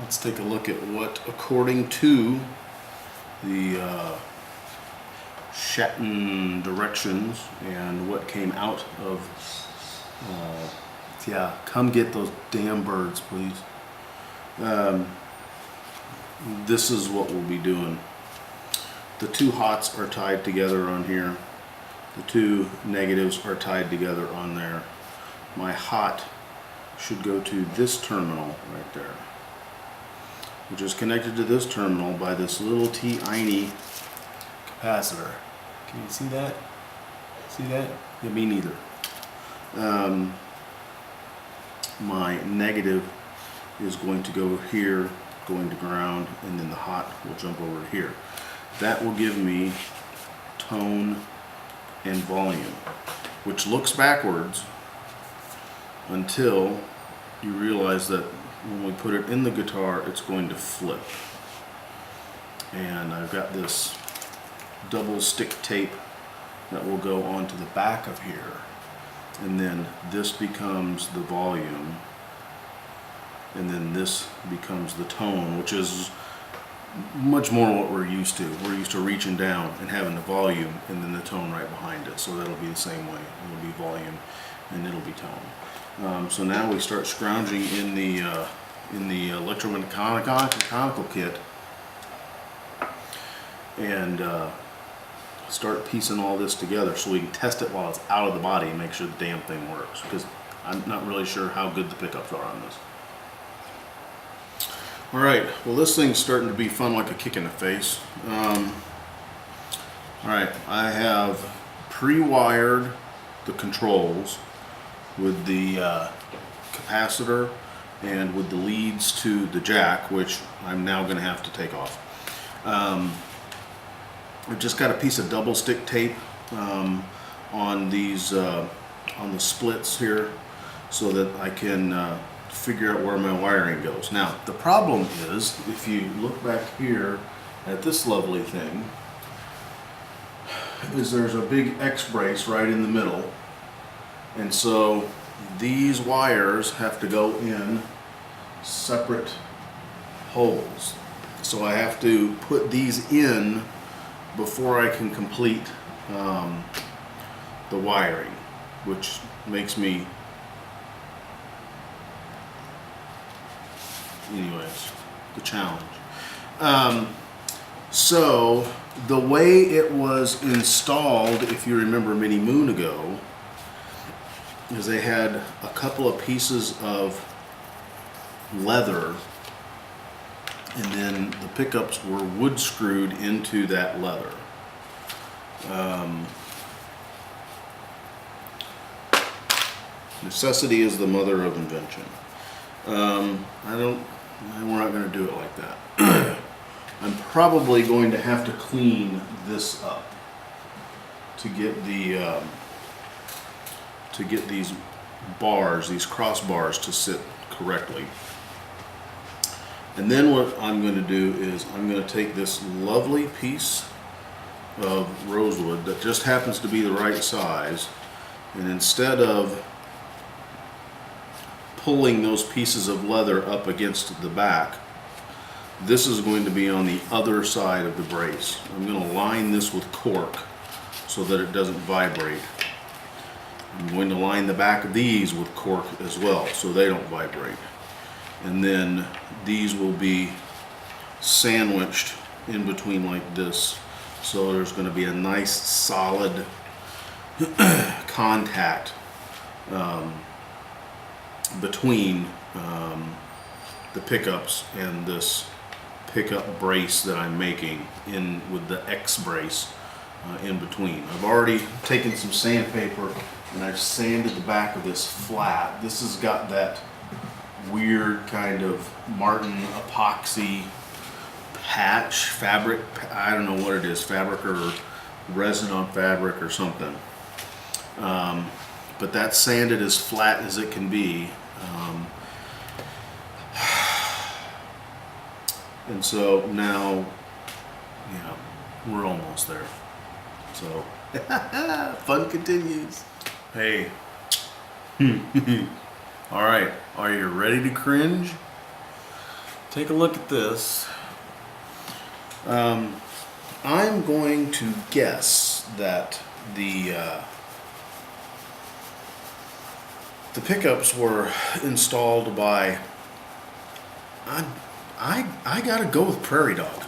let's take a look at what, according to the Shatton directions and what came out of, yeah, come get those damn birds, please. This is what we'll be doing. The two hots are tied together on here. The two negatives are tied together on there. My hot should go to this terminal right there, which is connected to this terminal by this little tiny capacitor. Can you see that? See that? Yeah, me neither. My negative is going to go here, going to ground, and then the hot will jump over here. That will give me tone and volume, which looks backwards until you realize that when we put it in the guitar, it's going to flip. And I've got this double stick tape that will go onto the back of here, and then this becomes the volume, and then this becomes the tone, which is much more what we're used to. We're used to reaching down and having the volume and then the tone right behind it. So that'll be the same way. It'll be volume and it'll be tone. So now we start scrounging in the electromechanical kit and start piecing all this together so we can test it while it's out of the body and make sure the damn thing works, because I'm not really sure how good the pickups are on this. Alright, well, this thing's starting to be fun like a kick in the face. Alright, I have pre-wired the controls with the capacitor and with the leads to the jack, which I'm now going to have to take off. I've just got a piece of double stick tape on these on the splits here so that I can figure out where my wiring goes. Now, the problem is, if you look back here at this lovely thing, is there's a big X brace right in the middle, and so these wires have to go in separate holes. So I have to put these in before I can complete the wiring, which makes me, anyways, the challenge. So the way it was installed, if you remember many moon ago, is they had a couple of pieces of leather, and then the pickups were wood screwed into that leather. Necessity is the mother of invention. We're not going to do it like that. I'm probably going to have to clean this up to get the to get these bars, these crossbars, to sit correctly. And then what I'm going to do is I'm going to take this lovely piece of rosewood that just happens to be the right size, and instead of pulling those pieces of leather up against the back, this is going to be on the other side of the brace. I'm going to line this with cork so that it doesn't vibrate. I'm going to line the back of these with cork as well so they don't vibrate. And then these will be sandwiched in between like this, so there's going to be a nice solid contact between the pickups and this pickup brace that I'm making in with the X brace in between. I've already taken some sandpaper and I've sanded the back of this flat. This has got that weird kind of Martin epoxy patch fabric. I don't know what it is, fabric or resin on fabric or something. But that's sanded as flat as it can be. And so now, yeah, we're almost there. So, fun continues. Hey. All right, are you ready to cringe? take a look at this. I'm going to guess that the pickups were installed by, I gotta go with Prairie Dog.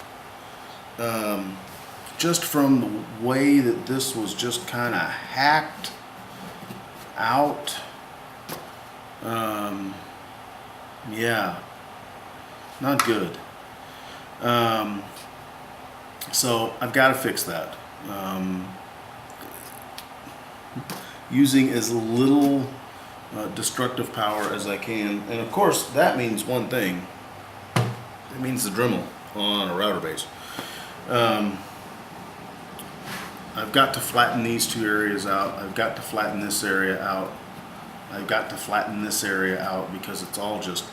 Just from the way that this was just kind of hacked out. Yeah, not good. So I've got to fix that. Using as little destructive power as I can, and of course that means one thing. It means the Dremel on a router base. I've got to flatten these two areas out. I've got to flatten this area out. I've got to flatten this area out because it's all just,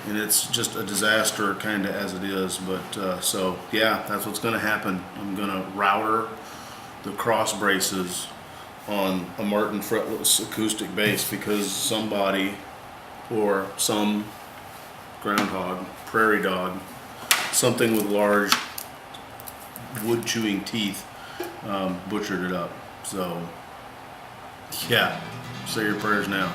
and it's just a disaster kind of as it is. But so yeah, that's what's going to happen. I'm going to router the cross braces on a Martin Fretless acoustic bass because somebody, or some groundhog, prairie dog, something with large wood chewing teeth, butchered it up. So yeah, say your prayers now.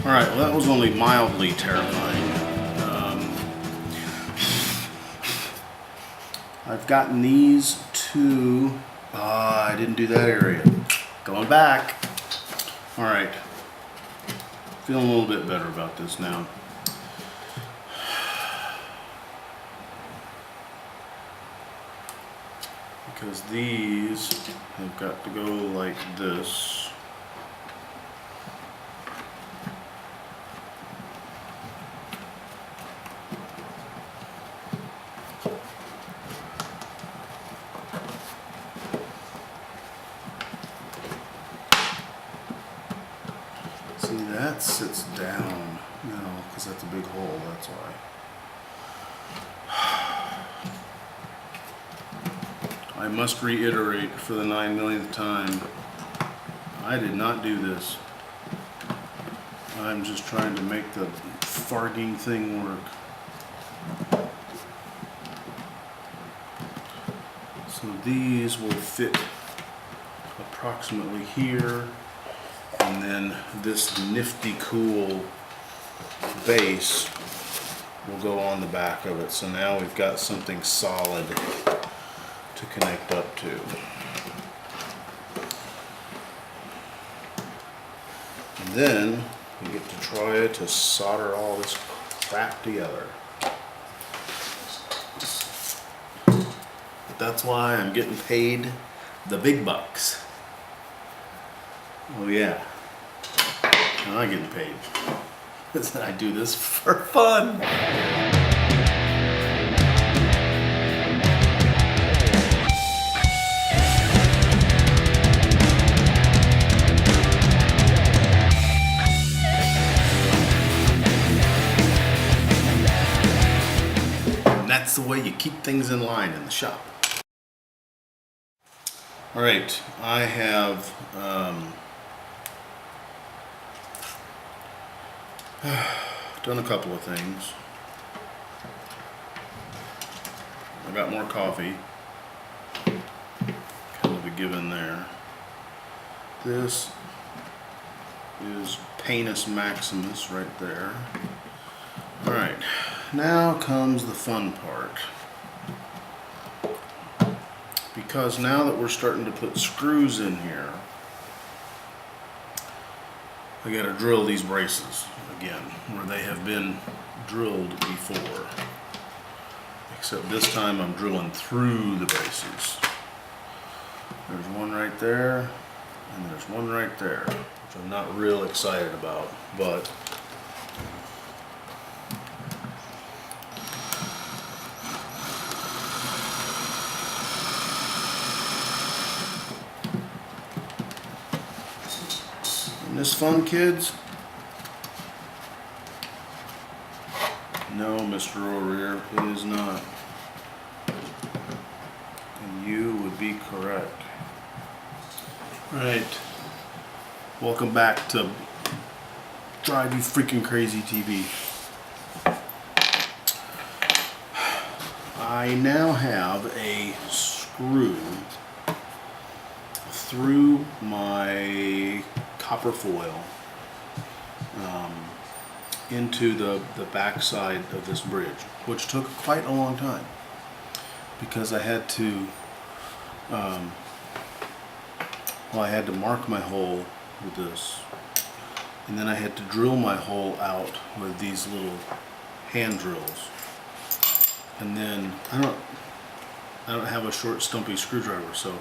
Alright, well that was only mildly terrifying. I've gotten these two, I didn't do that area. Going back. Alright, feeling a little bit better about this now. Because these have got to go like this. See, that sits down, no, because that's a big hole, that's why. I must reiterate for the 9 millionth time, I did not do this. I'm just trying to make the farting thing work. So these will fit approximately here. And then this nifty cool base will go on the back of it. So now we've got something solid to connect up to. And then we get to try to solder all this crap together. But that's why I'm getting paid the big bucks. Oh yeah. I'm not getting paid. I do this for fun. And that's the way you keep things in line in the shop. All right, I have done a couple of things. I got more coffee. Kind of a given there. This is Panis Maximus right there. Alright, now comes the fun part. Because now that we're starting to put screws in here, I gotta drill these braces again, where they have been drilled before. Except this time I'm drilling through the braces. There's one right there, and there's one right there, which I'm not real excited about, but Isn't this fun, kids? No, Mr. O'Rear, it is not. And you would be correct. Right. Welcome back to Drive You Freaking Crazy TV. I now have a screw through my copper foil into the backside of this bridge, which took quite a long time because I had to I had to mark my hole with this, and then I had to drill my hole out with these little hand drills, and then I don't have a short stumpy screwdriver, so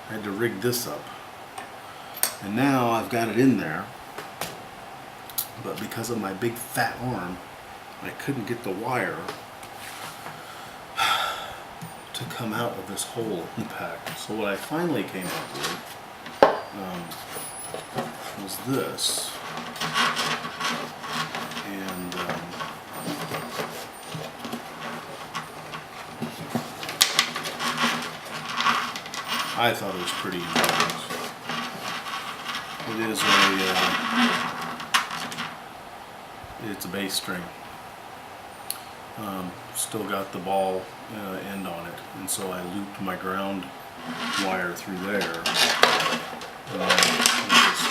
I had to rig this up, and now I've got it in there, but because of my big fat arm I couldn't get the wire to come out of this hole in the back. So what I finally came up with was this, and I thought it was pretty ingenious. It is it's a bass string. Still got the ball end on it, and so I looped my ground wire through there. And just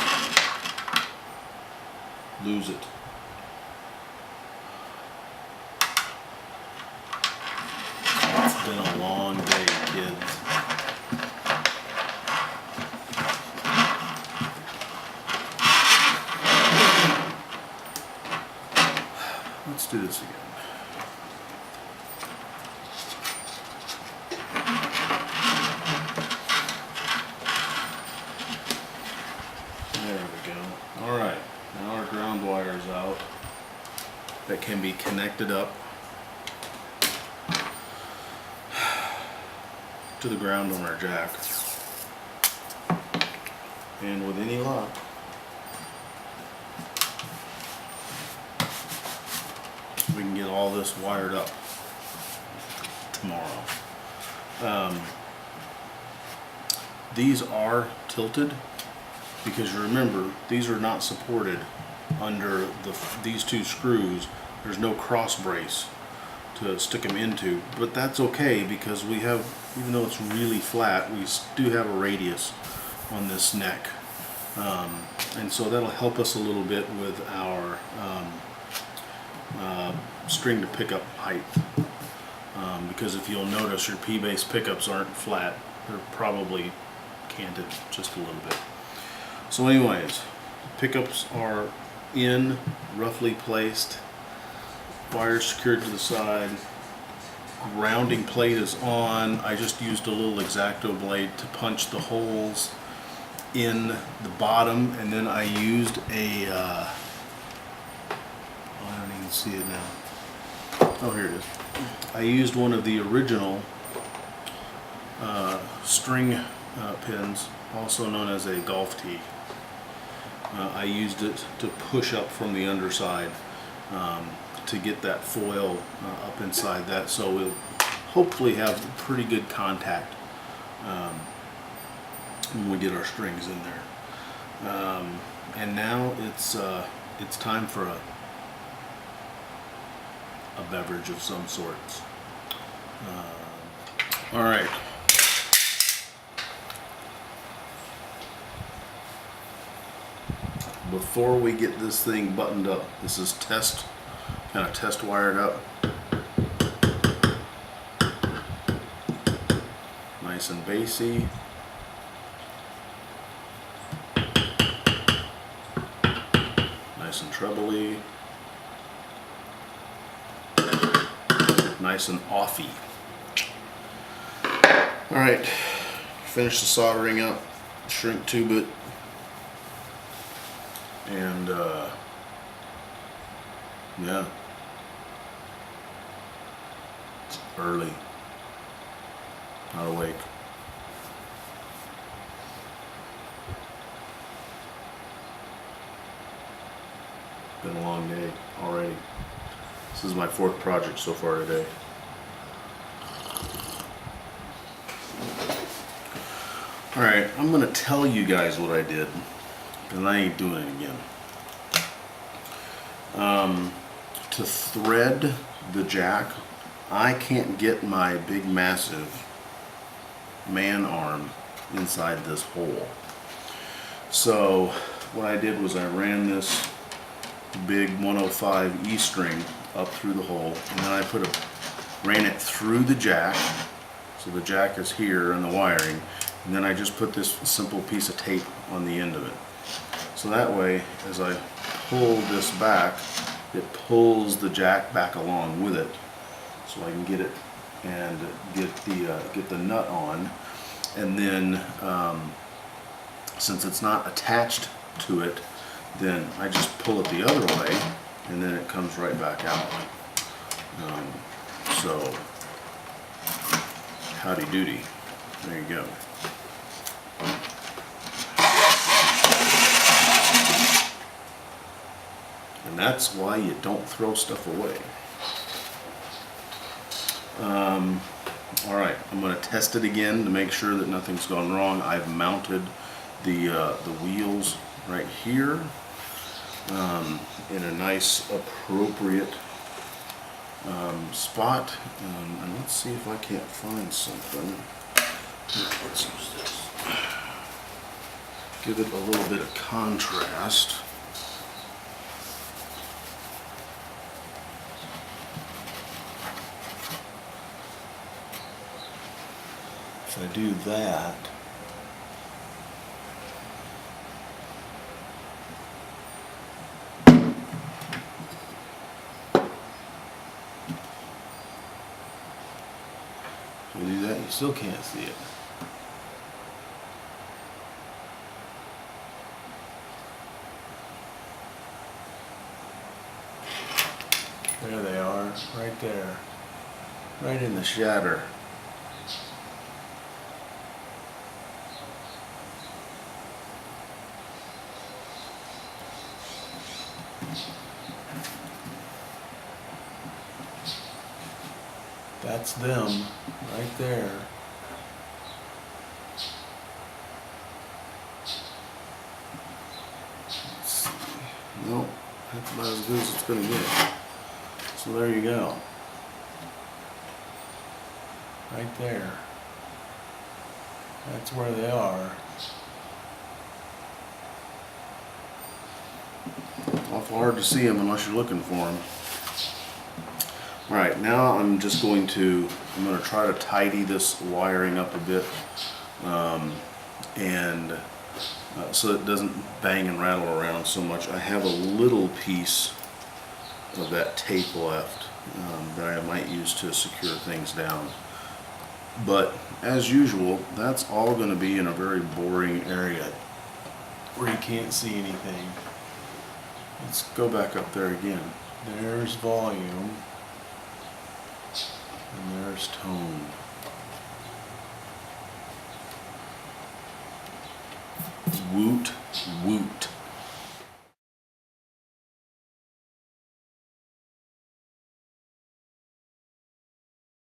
lose it. It's been a long day, kids. Let's do this again. Out that can be connected up to the ground on our jack, and with any luck we can get all this wired up tomorrow. These are tilted because you remember these are not supported under these two screws. There's no cross brace to stick them into, but that's okay because we have, even though it's really flat, we do have a radius on this neck, and so that'll help us a little bit with our string to pickup height, because if you'll notice, your P-bass pickups aren't flat, they're probably canted just a little bit. So anyways, pickups are in, roughly placed, wires secured to the side, grounding plate is on. I just used a little X-Acto blade to punch the holes in the bottom, and then I used a I don't even see it now. Oh, here it is. I used one of the original string pins, also known as a golf tee. I used it to push up from the underside to get that foil up inside that, so we'll hopefully have pretty good contact when we get our strings in there. And now it's time for a beverage of some sorts. All right. Before we get this thing buttoned up, this is kind of test wired up. Nice and bassy. Nice and trebly. Nice and offy. All right, finish the soldering up, shrink tube it, and yeah, it's early, not awake. Been a long day already. This is my 4th project so far today. Alright, I'm going to tell you guys what I did, because I ain't doing it again. To thread the jack, I can't get my big massive man arm inside this hole. So what I did was I ran this big 105 E string up through the hole, and then I ran it through the jack, so the jack is here and the wiring, and then I just put this simple piece of tape on the end of it. So that way, as I pull this back, it pulls the jack back along with it, so I can get it and get the nut on. And then since it's not attached to it, then I just pull it the other way, and then it comes right back out. So howdy doody, there you go. And that's why you don't throw stuff away. Alright, I'm going to test it again to make sure that nothing's gone wrong. I've mounted the wheels right here in a nice appropriate spot. And let's see if I can't find something. Let's use this. Give it a little bit of contrast. If I do that, you still can't see it. There they are, right there, right in the shatter. That's them right there. Nope, that's about as good as it's going to get. So there you go. Right there. That's where they are. Awful hard to see them unless you're looking for them. Alright, now I'm going to try to tidy this wiring up a bit, so it doesn't bang and rattle around so much. I have a little piece of that tape left that I might use to secure things down. But as usual, that's all going to be in a very boring area where you can't see anything. Let's go back up there again. There's volume. And there's tone. Woot, woot.